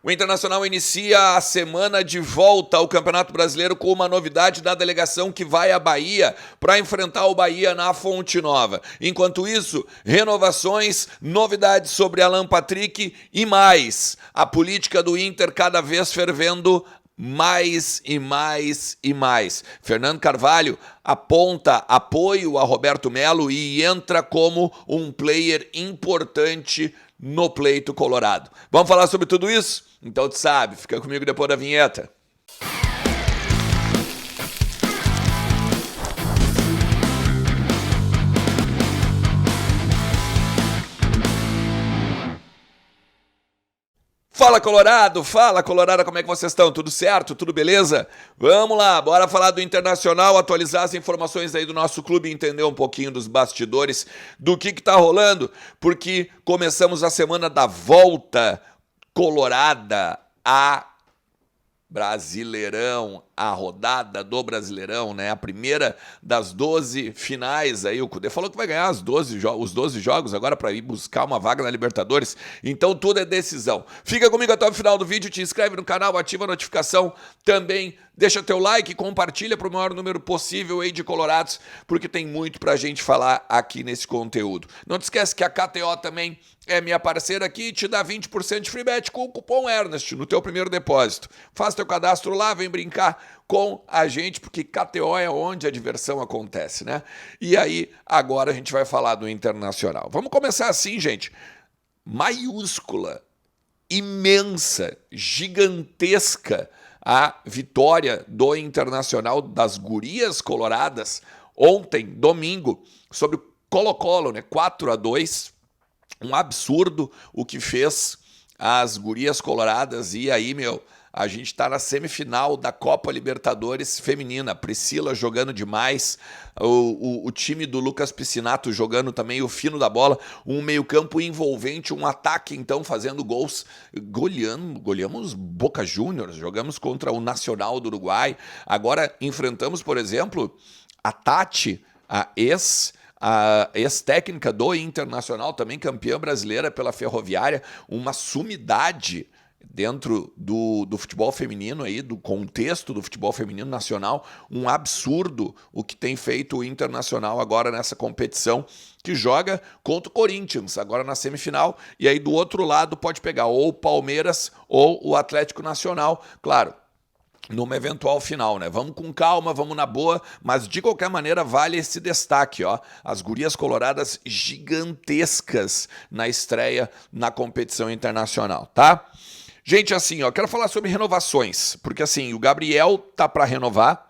O Internacional inicia a semana de volta ao Campeonato Brasileiro com uma novidade da delegação que vai à Bahia para enfrentar o Bahia na Fonte Nova. Enquanto isso, renovações, novidades sobre Alan Patrick e mais. A política do Inter cada vez fervendo mais e mais e mais. Fernando Carvalho aponta apoio a Roberto Melo e entra como um player importante no pleito colorado. Vamos falar sobre tudo isso? Então tu sabe, fica comigo depois da vinheta. Fala Colorado, como é que vocês estão? Tudo certo? Tudo beleza? Vamos lá, bora falar do Internacional, atualizar as informações aí do nosso clube e entender um pouquinho dos bastidores do que tá rolando, porque começamos a semana da volta colorada a Brasileirão, a rodada do Brasileirão, né? A primeira das 12 finais aí. O Cudê falou que vai ganhar os 12 jogos agora para ir buscar uma vaga na Libertadores. Então tudo é decisão. Fica comigo até o final do vídeo, te inscreve no canal, ativa a notificação. Também deixa teu like, compartilha para o maior número possível aí de colorados, porque tem muito pra gente falar aqui nesse conteúdo. Não te esquece que a KTO também é minha parceira aqui e te dá 20% de free bet com o cupom Ernest no teu primeiro depósito. Faz teu cadastro lá, vem brincar com a gente, porque KTO é onde a diversão acontece, né? E aí, agora a gente vai falar do Internacional. Vamos começar assim, gente. Maiúscula, imensa, gigantesca a vitória do Internacional das Gurias Coloradas ontem, domingo, sobre o Colo-Colo, né? 4-2. Um absurdo o que fez as Gurias Coloradas. E aí, a gente tá na semifinal da Copa Libertadores feminina. Priscila jogando demais, o time do Lucas Piscinato jogando também o fino da bola, um meio-campo envolvente, um ataque então fazendo gols. Goleamos Boca Juniors, jogamos contra o Nacional do Uruguai. Agora enfrentamos, por exemplo, a Tati, a ex-técnica do Internacional, também campeã brasileira pela Ferroviária, uma sumidade dentro do futebol feminino, aí, do contexto do futebol feminino nacional, um absurdo o que tem feito o Internacional agora nessa competição, que joga contra o Corinthians, agora na semifinal, e aí do outro lado pode pegar ou o Palmeiras ou o Atlético Nacional, claro, numa eventual final, né? Vamos com calma, vamos na boa, mas de qualquer maneira vale esse destaque, ó. As Gurias Coloradas gigantescas na estreia na competição internacional, tá? Gente, assim, ó, quero falar sobre renovações, porque assim, o Gabriel tá para renovar,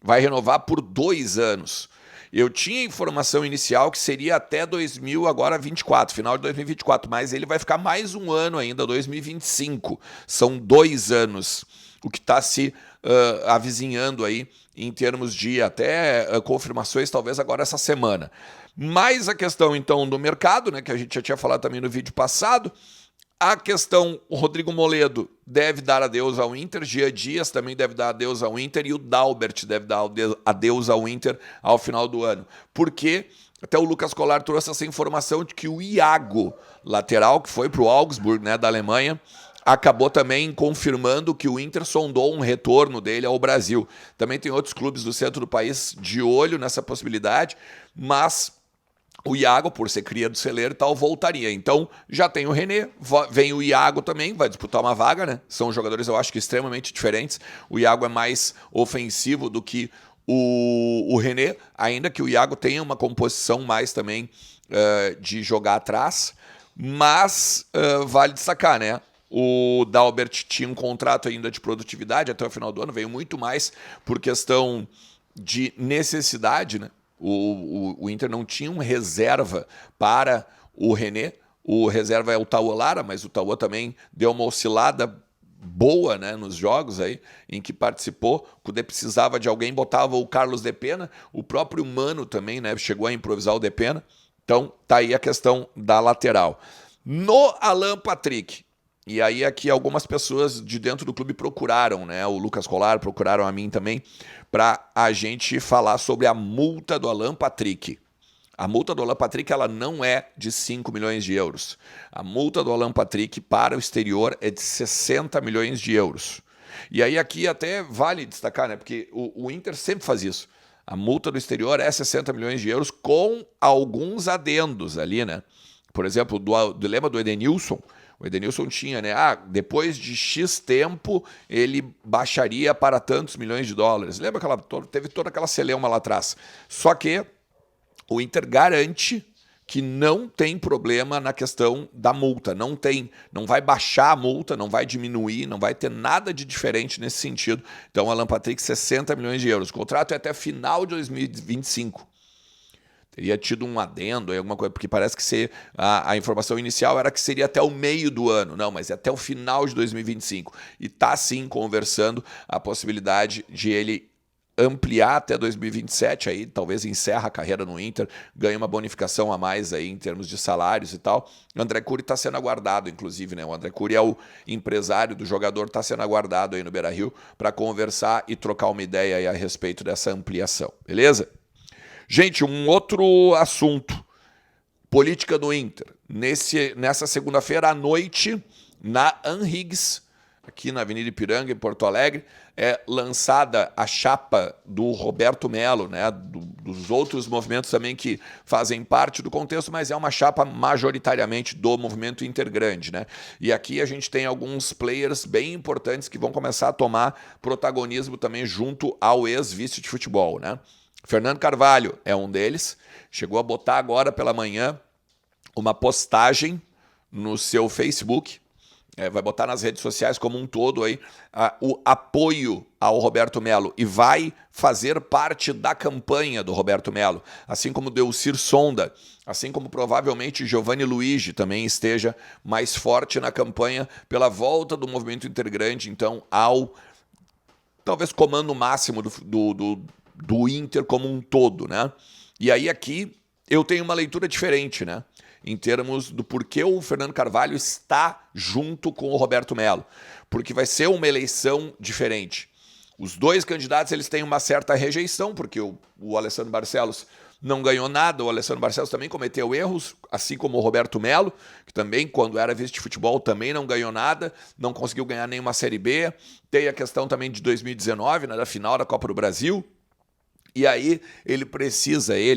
vai renovar por 2 anos. Eu tinha informação inicial que seria até 2024, final de 2024, mas ele vai ficar mais um ano ainda, 2025. São 2 anos, o que está se avizinhando aí em termos de até confirmações, talvez agora essa semana. Mas a questão, então, do mercado, né, que a gente já tinha falado também no vídeo passado, a questão, o Rodrigo Moledo deve dar adeus ao Inter, Gia Dias também deve dar adeus ao Inter e o Dalbert deve dar adeus ao Inter ao final do ano. Porque até o Lucas Colar trouxe essa informação de que o Iago, lateral, que foi para o Augsburg, né, da Alemanha, acabou também confirmando que o Inter sondou um retorno dele ao Brasil. Também tem outros clubes do centro do país de olho nessa possibilidade, mas o Iago, por ser cria do celeiro e tal, voltaria. Então, já tem o René, vem o Iago também, vai disputar uma vaga, né? São jogadores, eu acho que extremamente diferentes. O Iago é mais ofensivo do que o René, ainda que o Iago tenha uma composição mais também de jogar atrás. Mas vale destacar, né? O Dalbert tinha um contrato ainda de produtividade até o final do ano, veio muito mais por questão de necessidade, né? O Inter não tinha um reserva para o René. O reserva é o Tauan Lara, mas o Tauan também deu uma oscilada boa, né, nos jogos aí em que participou. Quando precisava de alguém, botava o Carlos Depena. O próprio Mano também, né, chegou a improvisar o Depena. Então tá aí a questão da lateral. No Alan Patrick, e aí aqui algumas pessoas de dentro do clube procuraram, né? O Lucas Colar, procuraram a mim também, para a gente falar sobre a multa do Alan Patrick. A multa do Alan Patrick ela não é de 5 milhões de euros. A multa do Alan Patrick para o exterior é de 60 milhões de euros. E aí aqui até vale destacar, né? Porque o Inter sempre faz isso. A multa do exterior é 60 milhões de euros com alguns adendos ali, né? Por exemplo, lembra do Edenilson? O Edenilson tinha, né? Depois de X tempo, ele baixaria para tantos milhões de dólares. Lembra que teve toda aquela celeuma lá atrás. Só que o Inter garante que não tem problema na questão da multa. Não vai baixar a multa, não vai diminuir, não vai ter nada de diferente nesse sentido. Então, Alan Patrick, 60 milhões de euros. O contrato é até final de 2025. Teria tido um adendo, alguma coisa, porque parece que a informação inicial era que seria até o meio do ano. Não, mas é até o final de 2025. E está, sim, conversando a possibilidade de ele ampliar até 2027, aí talvez encerra a carreira no Inter, ganha uma bonificação a mais aí em termos de salários e tal. O André Curi está sendo aguardado, inclusive, né? O André Curi é o empresário do jogador, está sendo aguardado aí no Beira-Rio para conversar e trocar uma ideia aí a respeito dessa ampliação, beleza? Gente, um outro assunto, política do Inter. Nessa segunda-feira à noite, na Anhiggs, aqui na Avenida Ipiranga, em Porto Alegre, é lançada a chapa do Roberto Melo, né, dos outros movimentos também que fazem parte do contexto, mas é uma chapa majoritariamente do movimento Intergrande, né? E aqui a gente tem alguns players bem importantes que vão começar a tomar protagonismo também junto ao ex-vice de futebol, né? Fernando Carvalho é um deles, chegou a botar agora pela manhã uma postagem no seu Facebook, vai botar nas redes sociais como um todo aí o apoio ao Roberto Melo e vai fazer parte da campanha do Roberto Melo, assim como Delcir Sonda, assim como provavelmente Giovanni Luigi também esteja mais forte na campanha pela volta do movimento Intergrande, então, ao talvez comando máximo do Inter como um todo, né? E aí aqui eu tenho uma leitura diferente, né? Em termos do porquê o Fernando Carvalho está junto com o Roberto Melo. Porque vai ser uma eleição diferente. Os dois candidatos eles têm uma certa rejeição, porque o Alessandro Barcelos não ganhou nada, o Alessandro Barcelos também cometeu erros, assim como o Roberto Melo, que também, quando era vice de futebol, também não ganhou nada, não conseguiu ganhar nenhuma Série B. Tem a questão também de 2019, né, da final da Copa do Brasil. E aí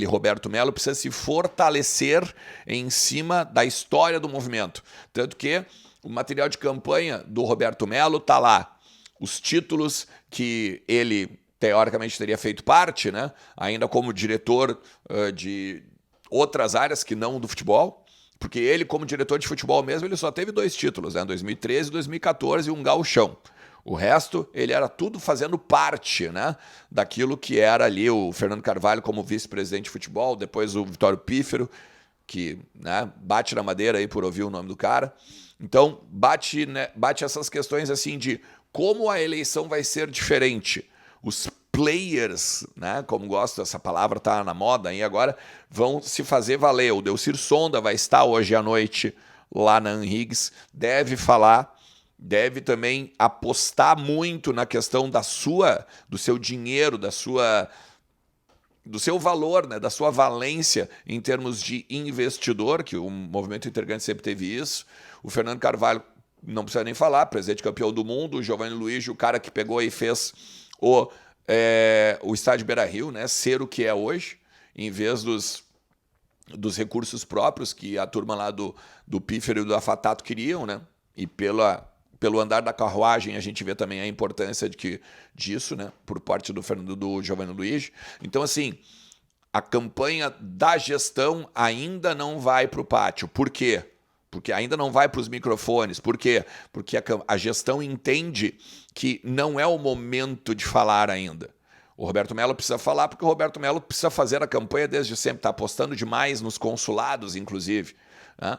Roberto Melo, precisa se fortalecer em cima da história do movimento. Tanto que o material de campanha do Roberto Melo está lá. Os títulos que ele, teoricamente, teria feito parte, né? Ainda como diretor de outras áreas que não do futebol. Porque ele, como diretor de futebol mesmo, ele só teve 2 títulos, né? 2013 e 2014 e um gauchão. O resto, ele era tudo fazendo parte, né, daquilo que era ali o Fernando Carvalho como vice-presidente de futebol, depois o Vitório Pífero, que, né, bate na madeira aí por ouvir o nome do cara. Então, bate essas questões assim de como a eleição vai ser diferente. Os players, né, como gosto dessa palavra, tá na moda aí agora, vão se fazer valer. O Delcir Sonda vai estar hoje à noite lá na Anhiggs, deve também apostar muito na questão do seu dinheiro, do seu valor, né, da sua valência em termos de investidor, que o movimento Intergrande sempre teve isso. O Fernando Carvalho, não precisa nem falar, presidente campeão do mundo, o Giovanni Luigi, o cara que pegou e fez o estádio Beira-Rio, né, ser o que é hoje, em vez dos recursos próprios que a turma lá do Pífero e do Afatato queriam, né, e pelo andar da carruagem, a gente vê também a importância disso, né, por parte do Giovanni Luigi. Então, assim, a campanha da gestão ainda não vai para o pátio. Por quê? Porque ainda não vai para os microfones. Por quê? Porque a gestão entende que não é o momento de falar ainda. O Roberto Melo precisa falar porque o Roberto Melo precisa fazer a campanha desde sempre, está apostando demais nos consulados, inclusive, né?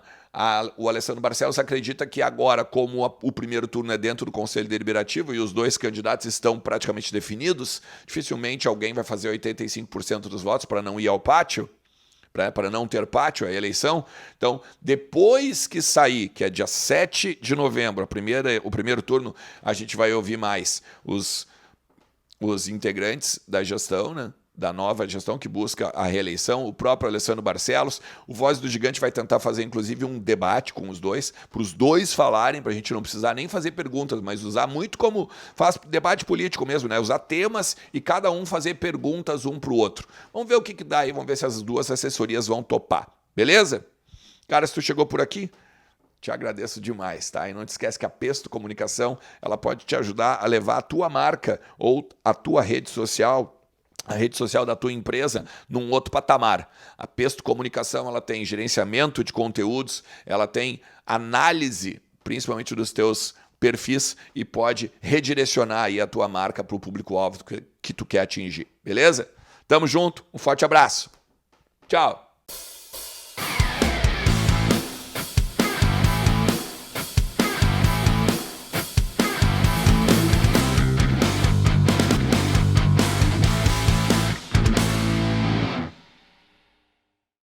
O Alessandro Barcelos acredita que agora, como o primeiro turno é dentro do Conselho Deliberativo e os 2 candidatos estão praticamente definidos, dificilmente alguém vai fazer 85% dos votos para não ir ao pátio, para não ter pátio, a eleição. Então, depois que sair, que é dia 7 de novembro, o primeiro turno, a gente vai ouvir mais os integrantes da gestão, né? da nova gestão que busca a reeleição, o próprio Alessandro Barcelos. O Voz do Gigante vai tentar fazer, inclusive, um debate com os dois, para os dois falarem, para a gente não precisar nem fazer perguntas, mas usar muito como faz debate político mesmo, né? Usar temas e cada um fazer perguntas um para o outro. Vamos ver o que dá aí, vamos ver se as duas assessorias vão topar. Beleza? Cara, se tu chegou por aqui, te agradeço demais, tá? E não te esquece que a Pesto Comunicação, ela pode te ajudar a levar a tua marca ou a tua rede social, a rede social da tua empresa, num outro patamar. A Pesto Comunicação, ela tem gerenciamento de conteúdos, ela tem análise, principalmente dos teus perfis, e pode redirecionar aí a tua marca para o público-alvo que tu quer atingir, beleza? Tamo junto, um forte abraço. Tchau!